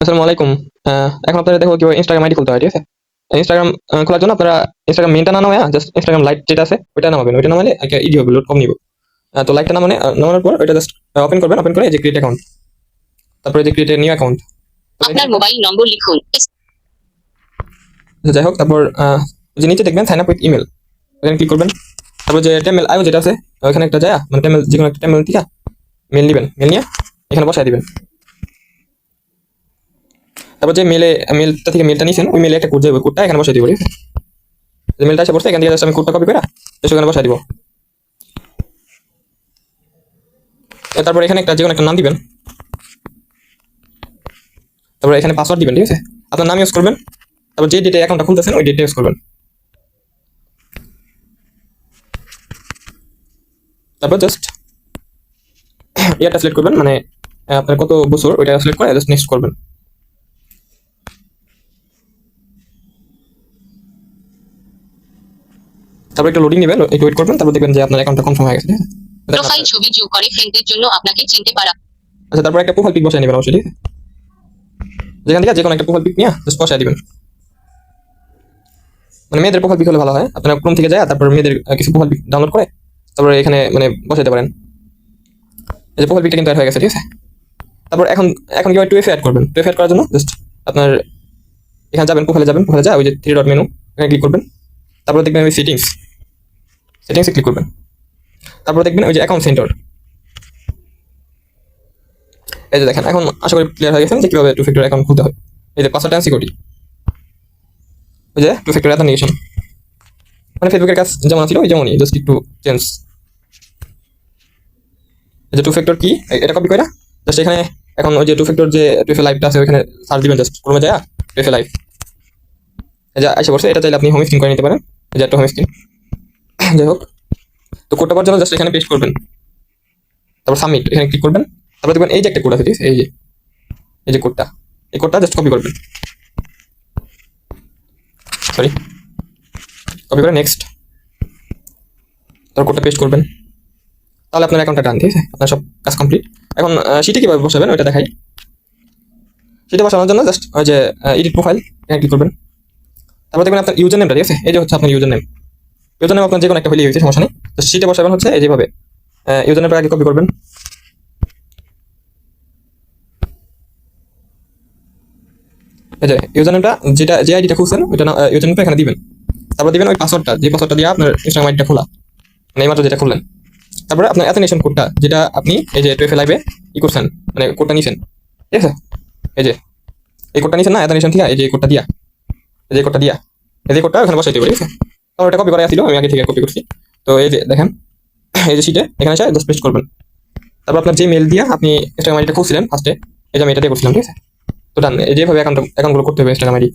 আসসালামু আলাইকুম। এখন আপনারা দেখো কিভাবে ইনস্টাগ্রাম আইডি খুলতে হয়, ঠিক আছে? ইনস্টাগ্রাম খোলার জন্য আপনারা ইনস্টাগ্রাম মেইনটা না নামায় জাস্ট ইনস্টাগ্রাম লাইট যেটা আছে ওইটা নামাবেন। ওইটা নামালে একটা ইজি হবে, লোড কম নিব। তো লাইটটা নামানোর পর ওইটা জাস্ট ওপেন করবেন। ওপেন করে এই যে ক্রিয়েট অ্যাকাউন্ট, তারপরে যে ক্রিয়েট নিউ অ্যাকাউন্ট, আপনার মোবাইল নম্বর লিখুন। যাই হোক, তারপর যে নিচে দেখবেন সাইন আপ উইথ ইমেল, ওখানে ক্লিক করবেন। তারপর যে টেমেল আইও যেটা আছে ওখানে একটা যায়, মানে টেমেল যে কোনো একটা টেমেল থেকে মেল নেবেন। মেল নিয়ে এখানে বসায় দিবেন। তারপর যে মেলটা থেকে মেলটা নিয়েছেন ওই মেলে একটা কোড যাবে, কোডটা এখানে বসাই দিব, ঠিক আছে? যে মেলটা এসে পড়ছে এখান থেকে জাস্ট আমি কোডটা কপি করে সেখানে বসাই দিব। তারপর এখানে একটা যে কোনো একটা নাম দিবেন। তারপর এখানে পাসওয়ার্ড দিবেন, ঠিক আছে? আপনার নাম ইউজ করবেন। তারপর যে ডেটে অ্যাকাউন্টটা খুলতেছেন ওই ডেটে ইউজ করবেন। তারপর জাস্ট ইয়ারটা সিলেক্ট করবেন, মানে আপনার কত বছর ওইটা সিলেক্ট করে জাস্ট নেক্সট করবেন। তারপর একটা লোডিং নেবেন, একটু ওয়েট করবেন। তারপর দেখবেন যে আপনার অ্যাকাউন্টটা কনফার্ম হয়ে গেছে, ঠিক আছে? প্রোফাইল ছবি যোগ করে ফ্রেন্ডদের জন্য আপনাকে চিনতে পারা। আচ্ছা, তারপর একটা প্রোফাইল পিক বসায় নেবেন অবশ্যই, ঠিক আছে? যেখান থেকে যে কোনো একটা প্রোফাইল পিক নিয়ে জাস্ট বসায় দিবেন। মানে মেয়েদের প্রোফাইল পিক হলে ভালো হয়। আপনার ক্রোম থেকে যায় তারপর মেয়েদের কিছু প্রোফাইল পিক ডাউনলোড করে তারপরে এখানে মানে বসাইতে পারেন। এই যে প্রোফাইল পিকটা কিন্তু অ্যাড হয়ে গেছে, ঠিক আছে? তারপর এখন এখন কিভাবে টু এফ অ্যাড করবেন? টু এফ অ্যাড করার জন্য জাস্ট আপনার এখানে যাবেন, প্রোফাইলে যাবেন, প্রোফাইলে যা ওই যে থ্রি ডট মেনু এখানে ক্লিক করবেন। তারপর দেখবেন ওই সেটিংসে ক্লিক করবেন। তারপর দেখবেন ওই যে অ্যাকাউন্ট সেন্টার, এই যে দেখেন এখন আশা করি ক্লিয়ার হয়ে গেছে যে কিভাবে টু ফ্যাক্টর অ্যাকাউন্ট খুলতে হয়। এই যে পাসওয়ার্ড অ্যান্ড সিকিউরিটি, ওই যে টু ফ্যাক্টর অ্যাথেন্টিকেশন, মানে ফেসবুকের কাজ যেমন ছিল ওই যেমনই, জাস্ট একটু চেঞ্জ। এই যে টু ফ্যাক্টর কি এটা কপি করে জাস্ট এখানে এখন ওই যে টু ফ্যাক্টর যে টু এফ লাইভটা আছে ওখানে সার্চ দিবেন, জাস্ট ক্রমে যায় টু এফ লাইভ, এই যে আইসা পড়ছে। এটা চাইলে আপনি হোম স্ক্রিন করে নিতে পারেন, এই যে একটা হোম স্ক্রিন। যাই হোক, তো কোডটা পাওয়ার জন্য জাস্ট এখানে পেস্ট করবেন। তারপর সাবমিট এখানে ক্লিক করবেন। তারপর দেখবেন এই যে একটা কোড আছে, ঠিক আছে? এই যে কোডটা, এই কোডটা জাস্ট কপি করবেন, সরি কপি করে নেক্সট, তারপর কোডটা পেস্ট করবেন। তাহলে আপনার অ্যাকাউন্টটা ডান, ঠিক আছে? আপনার সব কাজ কমপ্লিট। এখন শিটে কিভাবে বসাবেন ওইটা দেখাই। শিটে বসানোর জন্য জাস্ট ওই যে এডিট প্রোফাইল এখানে ক্লিক করবেন। তারপর দেখবেন আপনার ইউজার নেমটা, ঠিক আছে? এই যে হচ্ছে আপনার ইউজার নেম। ইউজার নেম আপনার যে কোনো একটা হলেই হয়েছে, সমস্যা নেই। তো শিটে বসাবেন হচ্ছে এই যেভাবে, ইউজার নেমটা আগে কপি করবেন। এই যে ইউজার নেমটা যেটা যে আইডিটা খুলছেন ওইটা ইউজার নেমটা এখানে দিবেন। তারপর দিবেন ওই পাসওয়ার্ডটা, যে পাসওয়ার্ডটা দিয়ে আপনার ইনস্টাগ্রাম আইডিটা খোলা, মানে এইমাত্র যেটা খুললেন। তারপরে আপনার অ্যাথেন্টিকেশন কোডটা যেটা আপনি এই যে টুয়েলভ লাইভে ই করছেন, মানে কোডটা নিছেন, ঠিক আছে? এই যে এই কোডটা নিছেন না অ্যাথেন্টিকেশন থেকে, এই যে কোডটা দিয়া, এই যে কোডটা দিয়া, এই যে কোডটা ওখানে বসাইতে হবে, ঠিক আছে? তারপর এটা কপি করা ছিল, আমি আগে থেকে কপি করছি। তো এই যে দেখেন এই যে শিটে এখানে এসে জাস্ট পেস্ট করবেন। তারপর আপনার যে মেল দিয়ে আপনি ইনস্টাগ্রাম আইডিটা খুলছিলেন ফার্স্টে, এই যে আমি এটা দিয়ে করছিলাম, ঠিক আছে? তো ডান। এই যেভাবে অ্যাকাউন্টগুলো করতে হবে ইনস্টাগ্রাম আইডি।